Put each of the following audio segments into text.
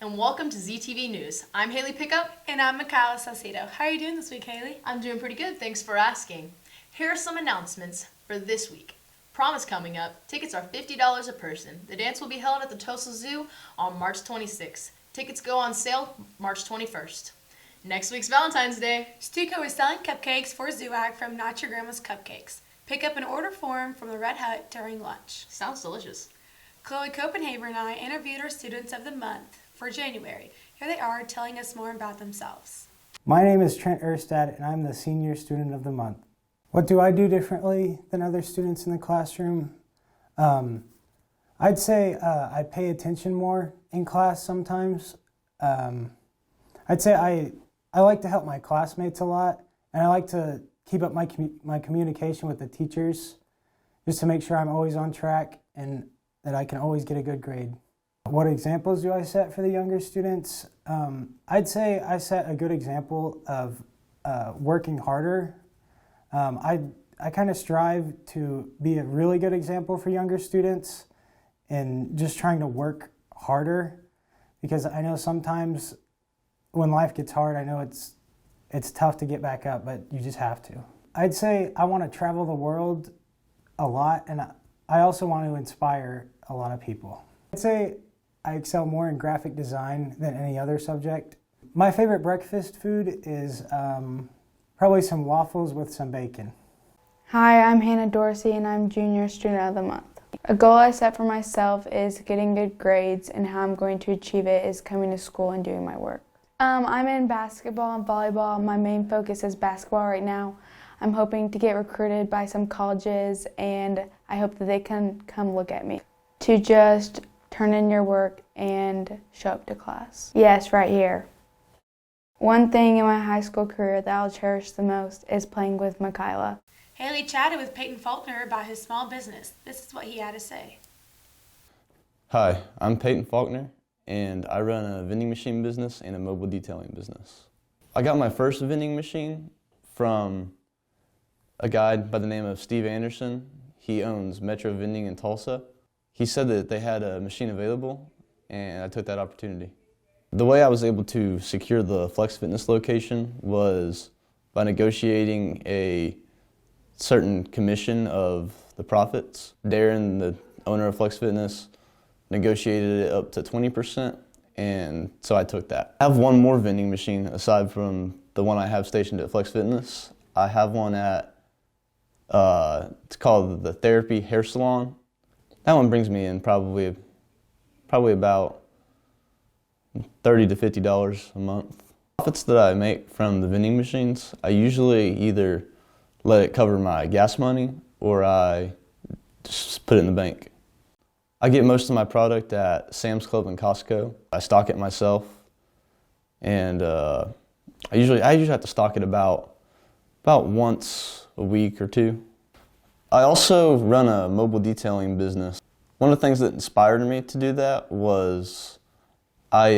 and welcome to ZTV News. I'm Haley Pickup. And I'm Mikala Salcedo. How are you doing this week, Haley? I'm doing pretty good, thanks for asking. Here are some announcements for this week. Prom is coming up. Tickets are $50 a person. The dance will be held at the Tulsa Zoo on March 26th. Tickets go on sale March 21st. Next week's Valentine's Day. Stuco is selling cupcakes for Zooag from Not Your Grandma's Cupcakes. Pick up an order form from the Red Hut during lunch. Sounds delicious. Chloe Copenhaver and I interviewed our Students of the Month for January. Here they are telling us more about themselves. My name is Trent Erstad, and I'm the Senior Student of the Month. What do I do differently than other students in the classroom? I'd say I pay attention more in class sometimes. I'd say I like to help my classmates a lot, and I like to keep up my communication with the teachers just to make sure I'm always on track and that I can always get a good grade. What examples do I set for the younger students? I'd say I set a good example of working harder. I kind of strive to be a really good example for younger students and just trying to work harder, because I know sometimes when life gets hard, I know it's tough to get back up, but you just have to. I'd say I want to travel the world a lot, and I also want to inspire a lot of people. I'd say I excel more in graphic design than any other subject. My favorite breakfast food is probably some waffles with some bacon. Hi, I'm Hannah Dorsey, and I'm Junior Student of the Month. A goal I set for myself is getting good grades, and how I'm going to achieve it is coming to school and doing my work. I'm in basketball and volleyball. My main focus is basketball right now. I'm hoping to get recruited by some colleges, and I hope that they can come look at me. To just turn in your work and show up to class. Yes, right here. One thing in my high school career that I'll cherish the most is playing with Mikala. Haley chatted with Peyton Faulkner about his small business. This is what he had to say. Hi, I'm Peyton Faulkner, and I run a vending machine business and a mobile detailing business. I got my first vending machine from a guy by the name of Steve Anderson. He owns Metro Vending in Tulsa. He said that they had a machine available, and I took that opportunity. The way I was able to secure the Flex Fitness location was by negotiating a certain commission of the profits. Darren, the owner of Flex Fitness, negotiated it up to 20%, and so I took that. I have one more vending machine aside from the one I have stationed at Flex Fitness. I have one at, it's called the Therapy Hair Salon. That one brings me in probably about $30 to $50 a month. Profits that I make from the vending machines, I usually either let it cover my gas money or I just put it in the bank. I get most of my product at Sam's Club and Costco. I stock it myself, and I usually have to stock it about once a week or two. I also run a mobile detailing business. One of the things that inspired me to do that was I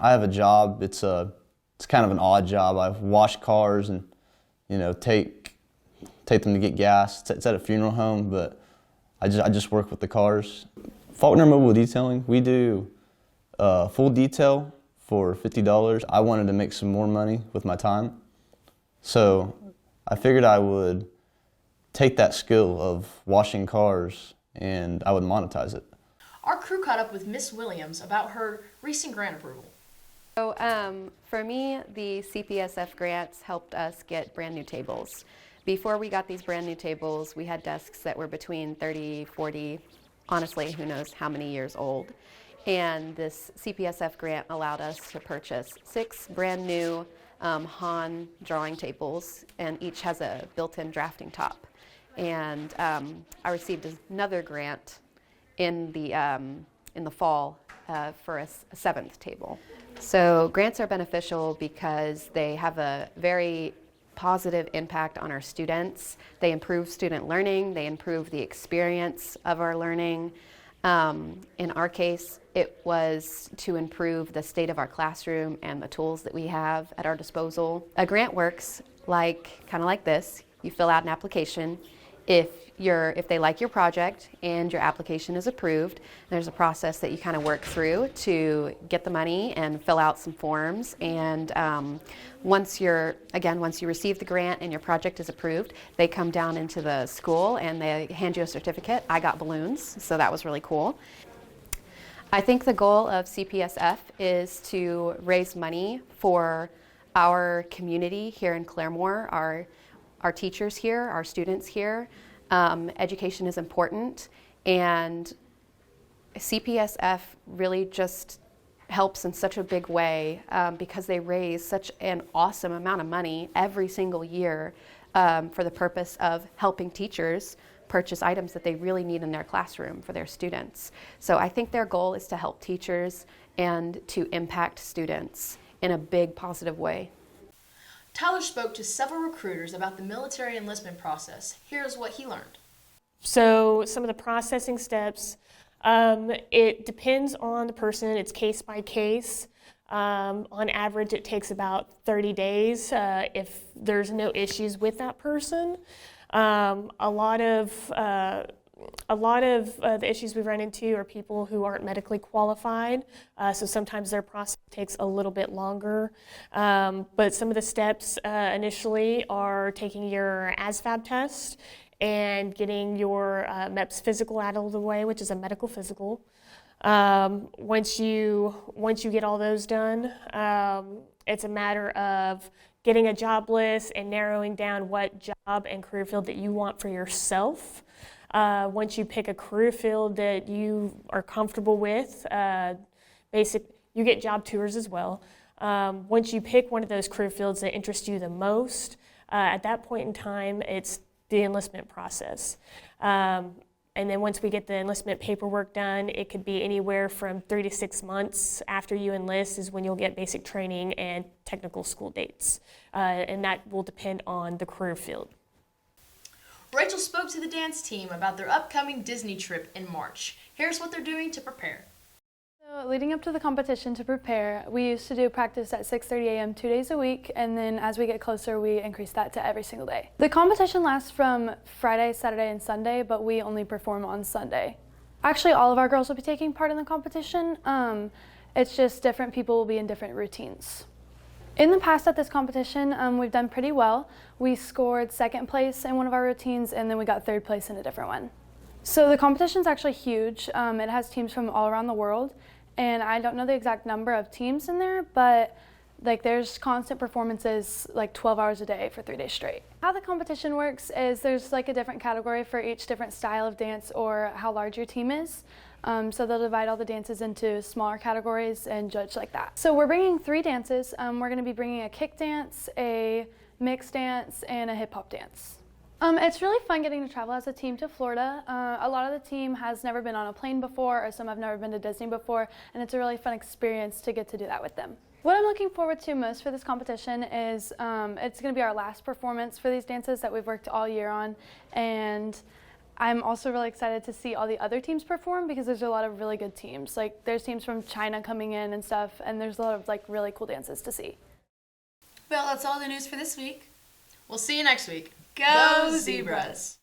have a job. It's kind of an odd job. I wash cars and take them to get gas. It's at a funeral home, but I just work with the cars. Faulkner Mobile Detailing, we do full detail for $50. I wanted to make some more money with my time, so I figured I would take that skill of washing cars and I would monetize it. Our crew caught up with Miss Williams about her recent grant approval. So for me, the CPSF grants helped us get brand new tables. Before we got these brand new tables, we had desks that were between 30, 40, honestly, who knows how many years old. And this CPSF grant allowed us to purchase 6 brand new Han drawing tables, and each has a built-in drafting top. And I received another grant in the fall for a 7th table. So grants are beneficial because they have a very positive impact on our students. They improve student learning, they improve the experience of our learning. In our case, it was to improve the state of our classroom and the tools that we have at our disposal. A grant works kind of like this. You fill out an application, if they like your project and your application is approved, there's a process that you kind of work through to get the money and fill out some forms. And once you receive the grant and your project is approved, they come down into the school and they hand you a certificate. I got balloons, so that was really cool. I think the goal of CPSF is to raise money for our community here in Claremore, our teachers here, our students here. Education is important, and CPSF really just helps in such a big way because they raise such an awesome amount of money every single year for the purpose of helping teachers purchase items that they really need in their classroom for their students. So I think their goal is to help teachers and to impact students in a big positive way. Tyler spoke to several recruiters about the military enlistment process. Here's what he learned. So some of the processing steps, it depends on the person. It's case by case. On average, it takes about 30 days if there's no issues with that person. A lot of the issues we run into are people who aren't medically qualified, so sometimes their process takes a little bit longer. But some of the steps initially are taking your ASVAB test and getting your MEPS physical out of the way, which is a medical physical. Once you get all those done, it's a matter of getting a job list and narrowing down what job and career field that you want for yourself. Once you pick a career field that you are comfortable with, you get job tours as well. Once you pick one of those career fields that interest you the most, at that point in time, it's the enlistment process. And then once we get the enlistment paperwork done, it could be anywhere from 3 to 6 months after you enlist is when you'll get basic training and technical school dates. And that will depend on the career field. Rachel spoke to the dance team about their upcoming Disney trip in March. Here's what they're doing to prepare. So leading up to the competition to prepare, we used to do practice at 6:30 a.m. 2 days a week, and then as we get closer, we increase that to every single day. The competition lasts from Friday, Saturday, and Sunday, but we only perform on Sunday. Actually, all of our girls will be taking part in the competition. It's just different people will be in different routines. In the past at this competition, we've done pretty well. We scored second place in one of our routines, and then we got third place in a different one. So the competition's actually huge. It has teams from all around the world, and I don't know the exact number of teams in there, but there's constant performances 12 hours a day for 3 days straight. How the competition works is there's a different category for each different style of dance or how large your team is. So they'll divide all the dances into smaller categories and judge like that. So we're bringing 3 dances. We're going to be bringing a kick dance, a mixed dance, and a hip hop dance. It's really fun getting to travel as a team to Florida. A lot of the team has never been on a plane before, or some have never been to Disney before, and it's a really fun experience to get to do that with them. What I'm looking forward to most for this competition is it's going to be our last performance for these dances that we've worked all year on, and I'm also really excited to see all the other teams perform because there's a lot of really good teams. There's teams from China coming in and stuff, and there's a lot of really cool dances to see. Well, that's all the news for this week. We'll see you next week. Go Zebras!